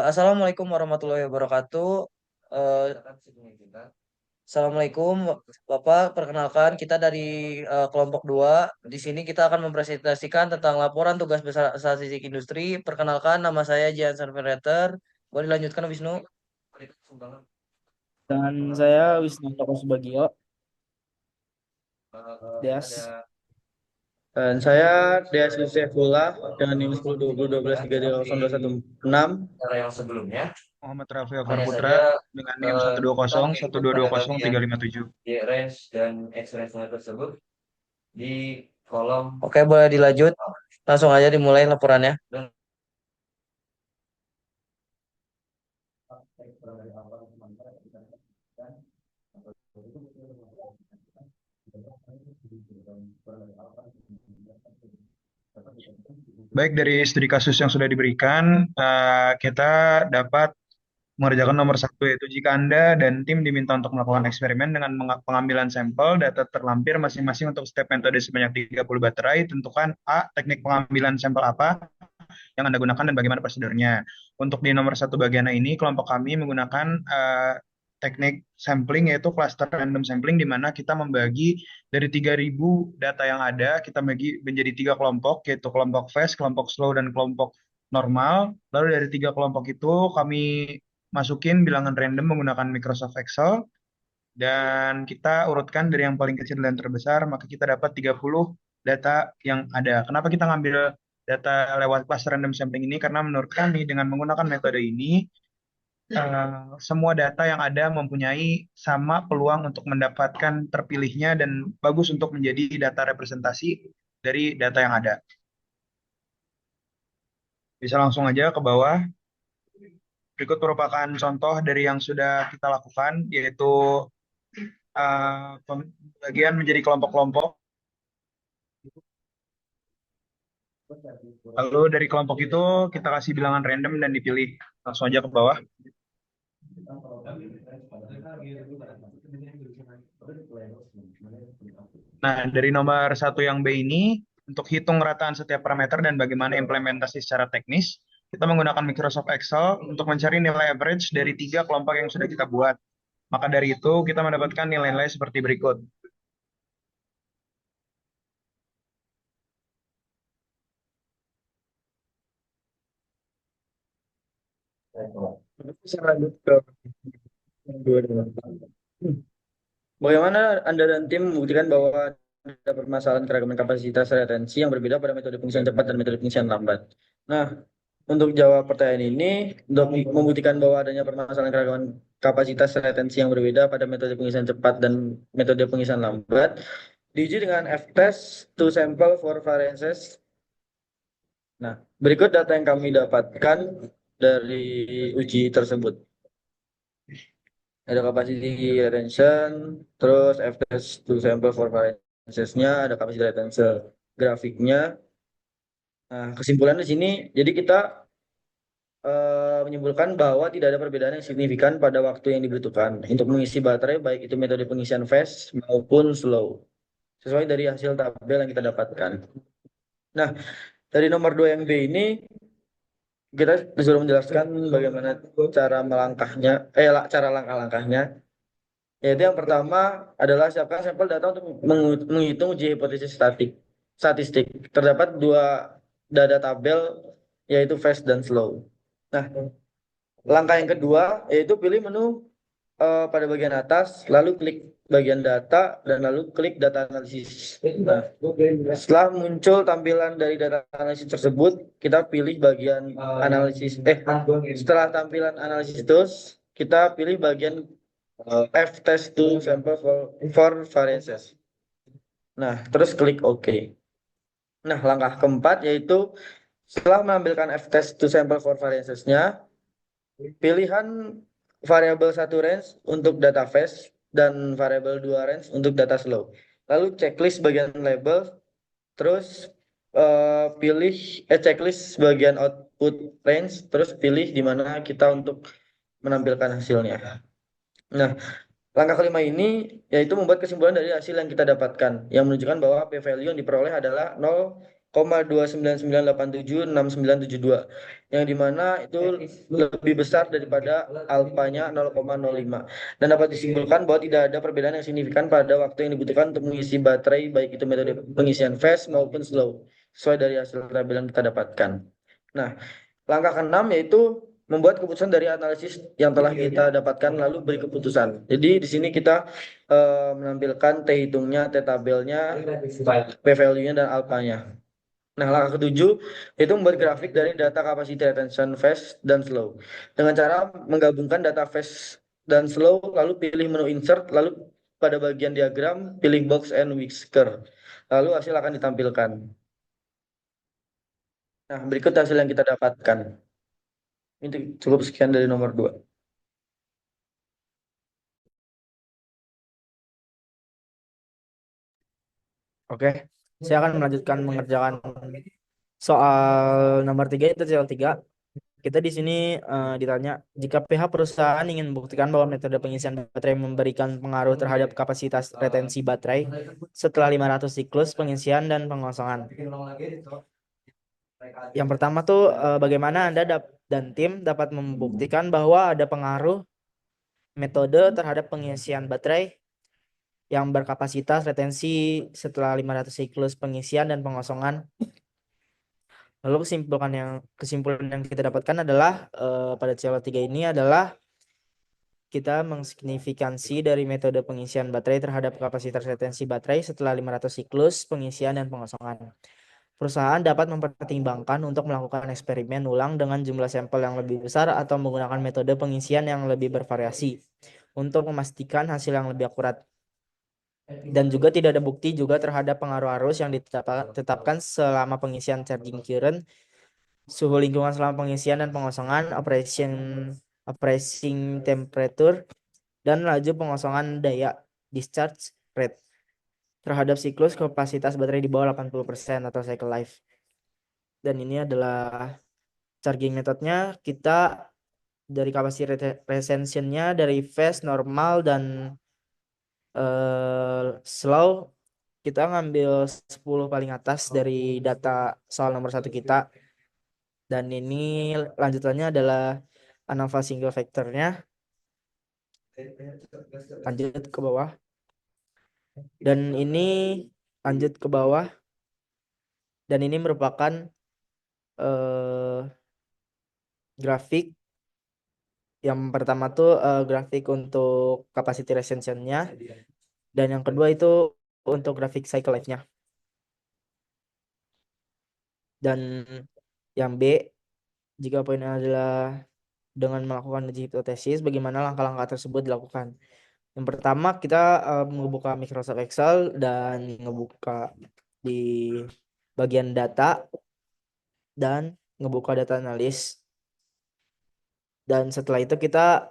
Assalamualaikum warahmatullahi wabarakatuh. Eh, Assalamualaikum, Bapak. Perkenalkan, kita dari kelompok 2. Di sini kita akan mempresentasikan tentang laporan tugas besar statistik industri. Perkenalkan, nama saya Jian Sanfilreter. Boleh dilanjutkan, Wisnu? Dan saya Wisnu Toko Subagio, Deas. Dan saya Deas Yusefullah dengan NIM 102012130216. Muhammad Rafael Farputra dengan NIM 12012203537. Oke, boleh dilanjut. Langsung aja dimulai laporannya. Baik, dari studi kasus yang sudah diberikan, kita dapat mengerjakan nomor satu, yaitu jika Anda dan tim diminta untuk melakukan eksperimen dengan pengambilan sampel data terlampir masing-masing untuk setiap metode sebanyak 30 baterai, tentukan A, teknik pengambilan sampel apa yang Anda gunakan dan bagaimana prosedurnya. Untuk di nomor satu bagian ini, kelompok kami menggunakan teknik sampling, yaitu cluster random sampling, di mana kita membagi dari 3.000 data yang ada, kita bagi menjadi 3 kelompok, yaitu kelompok fast, kelompok slow, dan kelompok normal. Lalu dari 3 kelompok itu kami masukin bilangan random menggunakan Microsoft Excel, dan kita urutkan dari yang paling kecil dan terbesar, maka kita dapat 30 data yang ada. Kenapa kita ngambil data lewat cluster random sampling ini? Karena menurut kami dengan menggunakan metode ini, semua data yang ada mempunyai sama peluang untuk mendapatkan terpilihnya dan bagus untuk menjadi data representasi dari data yang ada. Bisa langsung aja ke bawah. Berikut merupakan contoh dari yang sudah kita lakukan, yaitu pembagian menjadi kelompok-kelompok. Lalu dari kelompok itu kita kasih bilangan random dan dipilih. Langsung aja ke bawah. Nah, dari nomor satu yang B ini, untuk hitung rataan setiap parameter dan bagaimana implementasi secara teknis, kita menggunakan Microsoft Excel untuk mencari nilai average dari 3 kelompok yang sudah kita buat. Maka dari itu, kita mendapatkan nilai-nilai seperti berikut. Saya lanjut ke yang dua dengan bagaimana Anda dan tim membuktikan bahwa ada permasalahan keragaman kapasitas retensi yang berbeda pada metode pengisian cepat dan metode pengisian lambat. Nah, untuk jawab pertanyaan ini, untuk membuktikan bahwa adanya permasalahan keragaman kapasitas retensi yang berbeda pada metode pengisian cepat dan metode pengisian lambat, diuji dengan F-test to sample for variances. Nah, berikut data yang kami dapatkan dari uji tersebut. Ada capacity retention, terus F-test to sample for variances-nya, ada capacity retention grafiknya. Nah, kesimpulan di sini, jadi kita menyimpulkan bahwa tidak ada perbedaan yang signifikan pada waktu yang dibutuhkan untuk mengisi baterai, baik itu metode pengisian fast maupun slow, sesuai dari hasil tabel yang kita dapatkan. Nah, dari nomor 2 yang B ini, kita disuruh menjelaskan bagaimana cara melangkahnya, cara langkah-langkahnya. Yaitu yang pertama adalah siapkan sampel data untuk menghitung uji hipotesis statistik. Terdapat 2 data tabel, yaitu fast dan slow. Nah, langkah yang kedua yaitu pilih menu pada bagian atas, lalu klik bagian data, dan lalu klik data analisis. Nah, setelah muncul tampilan dari data analisis tersebut, kita pilih bagian analisis. Setelah tampilan analisis terus, kita pilih bagian F-test to sample for variances. Nah, terus klik OK. Nah, langkah keempat yaitu setelah mengambilkan F-test to sample for variances-nya, pilihan variabel 1 range untuk data fast dan variabel 2 range untuk data slow. Lalu checklist bagian label, terus pilih checklist bagian output range, terus pilih di mana kita untuk menampilkan hasilnya. Nah, langkah kelima ini yaitu membuat kesimpulan dari hasil yang kita dapatkan yang menunjukkan bahwa p-value yang diperoleh adalah 0 0,299876972 yang dimana itu lebih besar daripada alfanya 0,05 dan dapat disimpulkan bahwa tidak ada perbedaan yang signifikan pada waktu yang dibutuhkan untuk mengisi baterai baik itu metode pengisian fast maupun slow sesuai dari hasil tabel yang kita dapatkan. Nah, langkah keenam yaitu membuat keputusan dari analisis yang telah kita dapatkan lalu beri keputusan. Jadi di sini kita menampilkan T hitungnya, T tabelnya, P value-nya dan alpanya. Nah, langkah ketujuh itu membuat grafik dari data capacity retention fast dan slow. Dengan cara menggabungkan data fast dan slow, lalu pilih menu insert, lalu pada bagian diagram pilih box and whisker. Lalu hasil akan ditampilkan. Nah, berikut hasil yang kita dapatkan. Ini cukup sekian dari nomor 2. Oke, saya akan melanjutkan mengerjakan soal nomor 3 itu soal 3. Kita di sini ditanya, jika pihak perusahaan ingin membuktikan bahwa metode pengisian baterai memberikan pengaruh terhadap kapasitas retensi baterai setelah 500 siklus pengisian dan pengosongan. Yang pertama tuh bagaimana Anda dan tim dapat membuktikan bahwa ada pengaruh metode terhadap pengisian baterai yang berkapasitas retensi setelah 500 siklus pengisian dan pengosongan. Lalu kesimpulan yang kita dapatkan adalah pada CO3 ini adalah kita mengsignifikansi dari metode pengisian baterai terhadap kapasitas retensi baterai setelah 500 siklus pengisian dan pengosongan. Perusahaan dapat mempertimbangkan untuk melakukan eksperimen ulang dengan jumlah sampel yang lebih besar atau menggunakan metode pengisian yang lebih bervariasi untuk memastikan hasil yang lebih akurat. Dan juga tidak ada bukti juga terhadap pengaruh arus yang ditetapkan selama pengisian charging current, suhu lingkungan selama pengisian dan pengosongan, operating temperature, dan laju pengosongan daya discharge rate terhadap siklus kapasitas baterai di bawah 80% atau cycle life. Dan ini adalah charging metodenya. Kita dari capacity retention-nya dari fast, normal, dan slow, kita ngambil 10 paling atas dari data soal nomor 1 kita. Dan ini lanjutannya adalah ANOVA single factor-nya. Lanjut ke bawah. Dan ini lanjut ke bawah. Dan ini merupakan grafik. Yang pertama tuh grafik untuk capacity retention-nya. Dan yang kedua itu untuk grafik cycle life-nya. Dan yang B, jika poinnya adalah dengan melakukan uji hipotesis, bagaimana langkah-langkah tersebut dilakukan. Yang pertama kita membuka Microsoft Excel dan ngebuka di bagian data dan ngebuka data analis. Dan setelah itu kita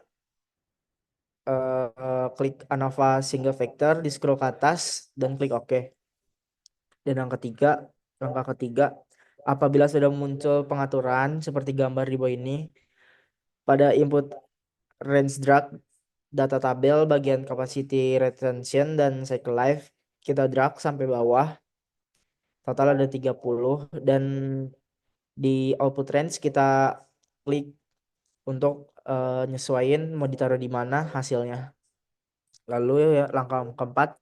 klik ANOVA single factor, di scroll ke atas dan klik OK. Dan langkah ketiga, apabila sudah muncul pengaturan seperti gambar di bawah ini, pada input range drag data tabel bagian capacity retention dan cycle life, kita drag sampai bawah, total ada 30, dan di output range kita klik untuk nyesuaiin mau ditaruh di mana hasilnya. Lalu ya langkah keempat,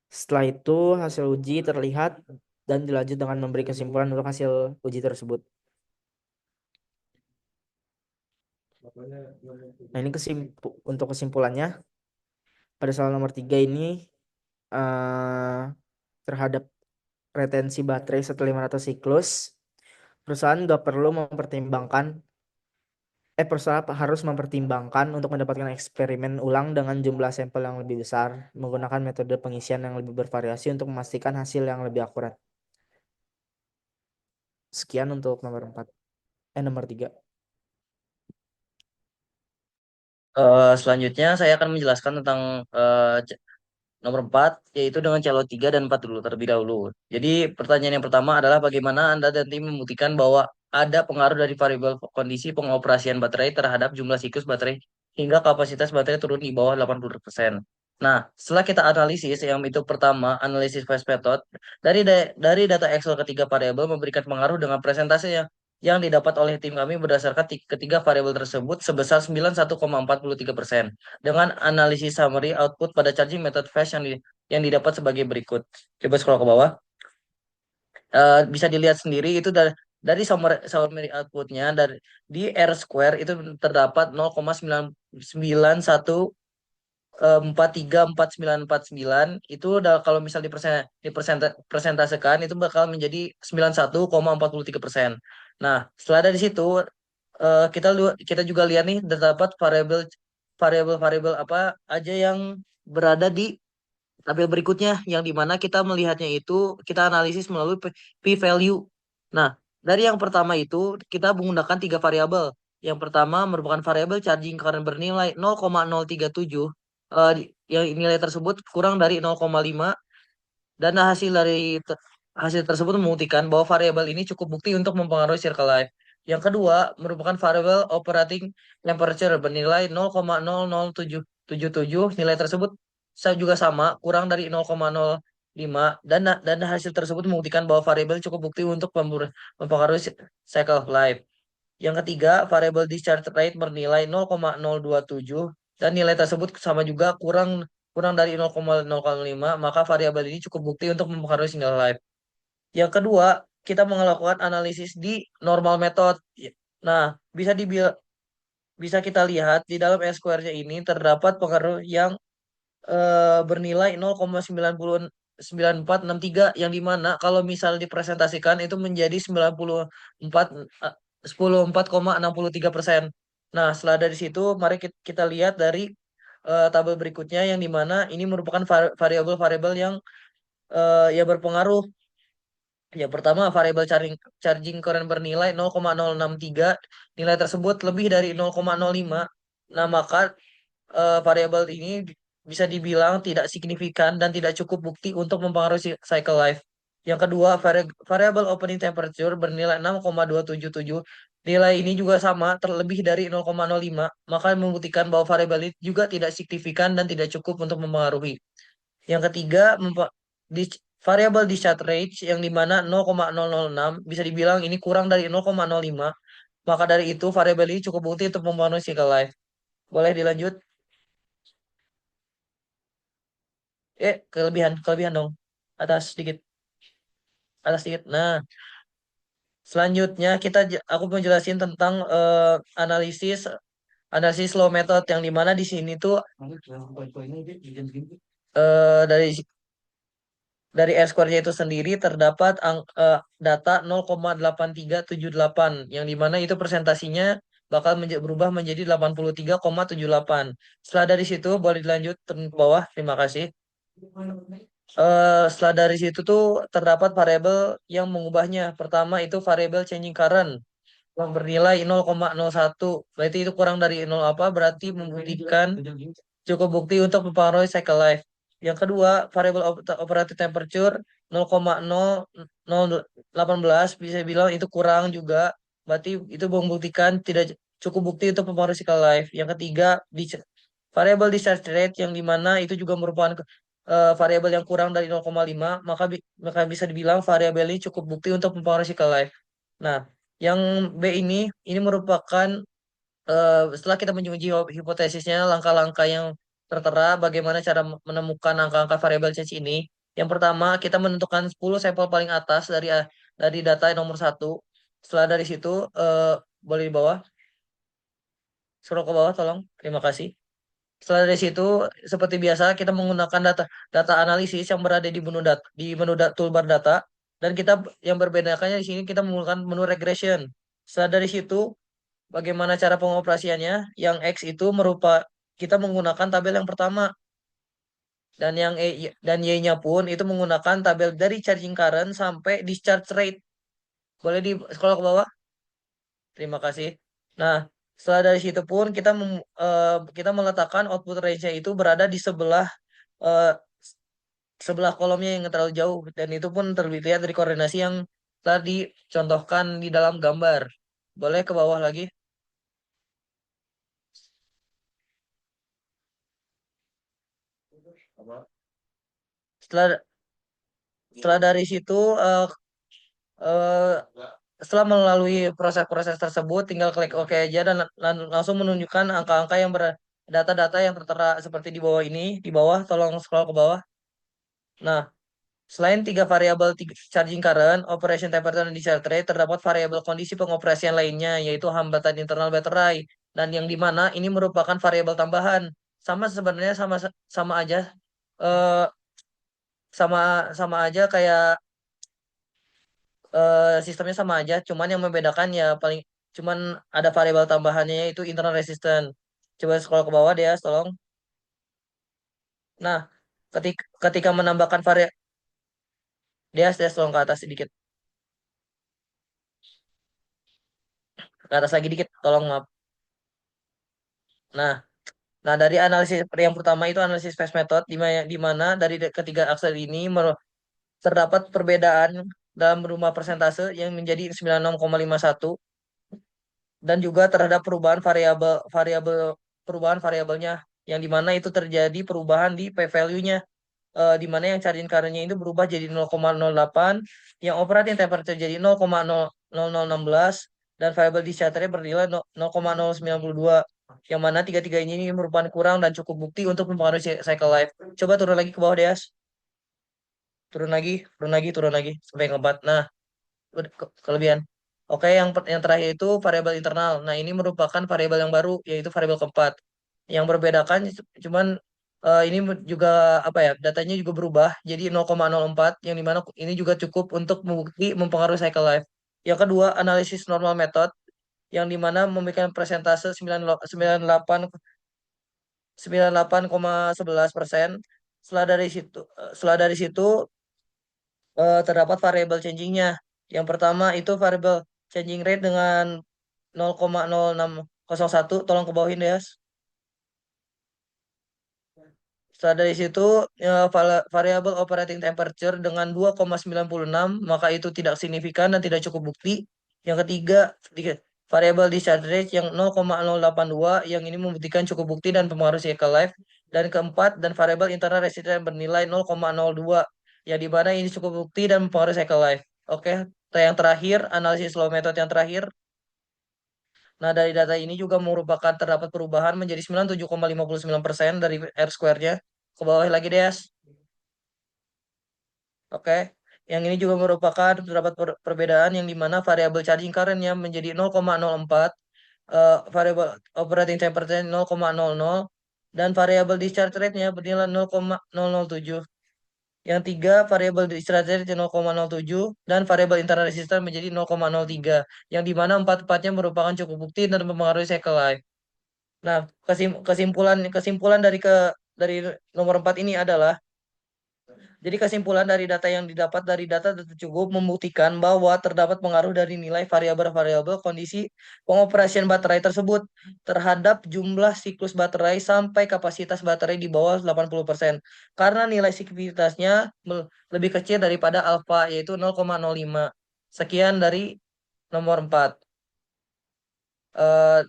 setelah itu hasil uji terlihat dan dilanjut dengan memberi kesimpulan untuk hasil uji tersebut. Nah, ini untuk kesimpulannya pada soal nomor 3 ini terhadap retensi baterai setelah 500 siklus, perusahaan harus mempertimbangkan untuk mendapatkan eksperimen ulang dengan jumlah sampel yang lebih besar, menggunakan metode pengisian yang lebih bervariasi untuk memastikan hasil yang lebih akurat. Sekian untuk nomor 3. Selanjutnya saya akan menjelaskan tentang nomor 4, yaitu dengan calon 3 dan 4 dulu terlebih dahulu. Jadi pertanyaan yang pertama adalah bagaimana Anda dan tim membuktikan bahwa ada pengaruh dari variabel kondisi pengoperasian baterai terhadap jumlah siklus baterai hingga kapasitas baterai turun di bawah 80%. Nah, setelah kita analisis yang itu pertama, analisis phase method, dari data Excel ketiga variabel memberikan pengaruh dengan presentase yang didapat oleh tim kami berdasarkan ketiga variabel tersebut sebesar 91,43%. Dengan analisis summary output pada charging method phase yang didapat sebagai berikut. Coba scroll ke bawah. Bisa dilihat sendiri itu dari summary outputnya di R square itu terdapat 0,991 434949 itu udah kalau misal dipresentasekan itu bakal menjadi 91,43%. Nah, setelah dari situ kita juga lihat nih terdapat variabel apa aja yang berada di tabel berikutnya yang dimana kita melihatnya itu kita analisis melalui p-value. Nah, dari yang pertama itu kita menggunakan tiga variabel. Yang pertama merupakan variabel charging current bernilai 0,037 yang nilai tersebut kurang dari 0,5 dan hasil tersebut membuktikan bahwa variabel ini cukup bukti untuk mempengaruhi circle life. Yang kedua merupakan variabel operating temperature bernilai 0,00777. Nilai tersebut juga sama, kurang dari 0,05 dan hasil tersebut membuktikan bahwa variabel cukup bukti untuk mempengaruhi cycle of life. Yang ketiga, variabel discharge rate bernilai 0,027 dan nilai tersebut sama juga kurang kurang dari 0,05, maka variabel ini cukup bukti untuk mempengaruhi single life. Yang kedua, kita melakukan analisis di normal method. Nah, bisa kita lihat di dalam S-square-nya ini terdapat pengaruh yang bernilai 0,9463 yang dimana kalau misal dipresentasikan itu menjadi 94 eh, 104,63%. Nah, setelah dari situ mari kita lihat dari tabel berikutnya yang dimana ini merupakan variabel-variabel yang berpengaruh. Yang pertama, variabel charging current bernilai 0,063. Nilai tersebut lebih dari 0,05. Nah, maka variabel ini bisa dibilang tidak signifikan dan tidak cukup bukti untuk mempengaruhi cycle life. Yang kedua, variabel opening temperature bernilai 6,277. Nilai ini juga sama, terlebih dari 0,05, maka membuktikan bahwa variabel ini juga tidak signifikan dan tidak cukup untuk mempengaruhi. Yang ketiga, variabel discharge rate yang dimana 0,006 bisa dibilang ini kurang dari 0,05. Maka dari itu variabel ini cukup bukti untuk mempengaruhi cycle life. Boleh dilanjut? Kelebihan, kelebihan dong. Atas sedikit, atas sedikit. Nah, selanjutnya aku mau jelasin tentang analisis analisis slow method yang dimana di sini tuh dari R-square-nya itu sendiri terdapat data 0,8378 yang dimana itu presentasinya bakal berubah menjadi 83,78. Setelah dari situ boleh dilanjut ke bawah. Terima kasih. Setelah dari situ tuh terdapat variabel yang mengubahnya. Pertama itu variabel changing current yang bernilai 0,01. Berarti itu kurang dari 0 apa? Berarti membuktikan cukup bukti untuk mempengaruhi cycle life. Yang kedua, variabel operating temperature 0,0018 bisa bilang itu kurang juga. Berarti itu membuktikan tidak cukup bukti untuk mempengaruhi cycle life. Yang ketiga, variabel discharge rate yang dimana itu juga merupakan variabel yang kurang dari 0,5, maka bisa dibilang variabel ini cukup bukti untuk mempengaruhi cycle life. Nah, yang B ini merupakan setelah kita menguji hipotesisnya, langkah-langkah yang tertera bagaimana cara menemukan angka-angka variabel change ini. Yang pertama, kita menentukan 10 sampel paling atas dari data yang nomor satu. Setelah dari situ, boleh di bawah, scroll ke bawah, tolong. Terima kasih. Setelah dari situ, seperti biasa, kita menggunakan data analisis yang berada di menu toolbar data, dan yang berbedakannya di sini kita menggunakan menu regression. Setelah dari situ, bagaimana cara pengoperasiannya? Yang X itu kita menggunakan tabel yang pertama dan dan Y-nya pun itu menggunakan tabel dari charging current sampai discharge rate. Boleh di scroll ke bawah? Terima kasih. Nah, setelah dari situ pun kita meletakkan output range-nya itu berada di eh, sebelah kolomnya yang terlalu jauh dan itu pun terlihat dari koordinasi yang telah dicontohkan di dalam gambar. Boleh ke bawah lagi? Setelah setelah dari situ eh, setelah melalui proses-proses tersebut, tinggal klik OK aja dan langsung menunjukkan angka-angka yang data-data yang tertera seperti di bawah ini, di bawah, tolong scroll ke bawah. Nah, selain tiga variabel charging current, operation temperature, dan discharge rate, terdapat variabel kondisi pengoperasian lainnya, yaitu hambatan internal baterai, dan yang dimana ini merupakan variabel tambahan. Sama sebenarnya sama aja, eh, sama sama aja kayak sistemnya sama aja, cuman yang membedakan ya cuman ada variabel tambahannya yaitu internal resistance. Coba scroll ke bawah deh, ya, tolong. Nah, ketika menambahkan dia tolong ke atas sedikit, ke atas lagi dikit, tolong maaf. Nah, nah dari analisis yang pertama itu analisis phase method di mana dari ketiga aksel ini terdapat perbedaan dalam rumah persentase yang menjadi 96,51 dan juga terhadap perubahan variabelnya yang dimana itu terjadi perubahan di p-value-nya, di mana yang charging current-nya itu berubah jadi 0,08, yang operating temperature jadi 0,00016, dan variable discharge rate bernilai 0,092, yang mana tiga-tiga ini merupakan kurang dan cukup bukti untuk mempengaruhi cycle life. Coba turun lagi ke bawah deh, Yas. Turun lagi sampai ke 4. Nah, kelebihan. Oke, yang terakhir itu variabel internal. Nah, ini merupakan variabel yang baru, yaitu variabel keempat. Yang berbedakan cuman ini juga apa ya, datanya juga berubah jadi 0,04, yang dimana ini juga cukup untuk membukti mempengaruhi cycle life. Yang kedua, analisis normal method, yang dimana memberikan presentase 98,11%. Setelah dari situ terdapat variabel changingnya. Yang pertama itu variabel changing rate dengan 0,0601. Tolong ke bawahin deh, Yas. Setelah dari situ variabel operating temperature dengan 2,96, maka itu tidak signifikan dan tidak cukup bukti. Yang ketiga, variabel discharge rate yang 0,082, yang ini membuktikan cukup bukti dan pengaruh cycle life. Dan keempat, dan variabel internal resistance bernilai 0,02, yang di mana ini cukup bukti dan mempengaruhi cycle life. Oke, yang terakhir, analisis slow method yang terakhir. Nah, dari data ini juga merupakan terdapat perubahan menjadi 97,59% dari R square-nya. Ke bawah lagi deh, Yas. Oke. Yang ini juga merupakan terdapat perbedaan yang dimana variabel charging current-nya menjadi 0,04, variabel operating temperature 0,00, dan variabel discharge rate-nya bernilai 0,007. Yang tiga, variabel discharge rate 0,07 dan variabel internal resistance menjadi 0,03, yang dimana empat-empatnya merupakan cukup bukti dan mempengaruhi cycle life. Nah, kesimpulan kesimpulan dari nomor 4 ini adalah, jadi kesimpulan dari data yang didapat dari data cukup membuktikan bahwa terdapat pengaruh dari nilai variabel-variabel kondisi pengoperasian baterai tersebut terhadap jumlah siklus baterai sampai kapasitas baterai di bawah 80%. Karena nilai signifitasnya lebih kecil daripada alfa, yaitu 0,05. Sekian dari nomor 4. Eh,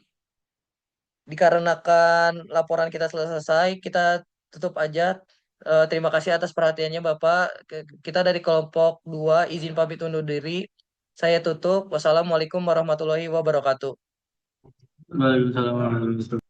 Dikarenakan laporan kita selesai, kita tutup aja. Terima kasih atas perhatiannya, Bapak. Kita dari kelompok 2 izin pamit undur diri. Saya tutup. Wassalamualaikum warahmatullahi wabarakatuh. Waalaikumsalam warahmatullahi wabarakatuh.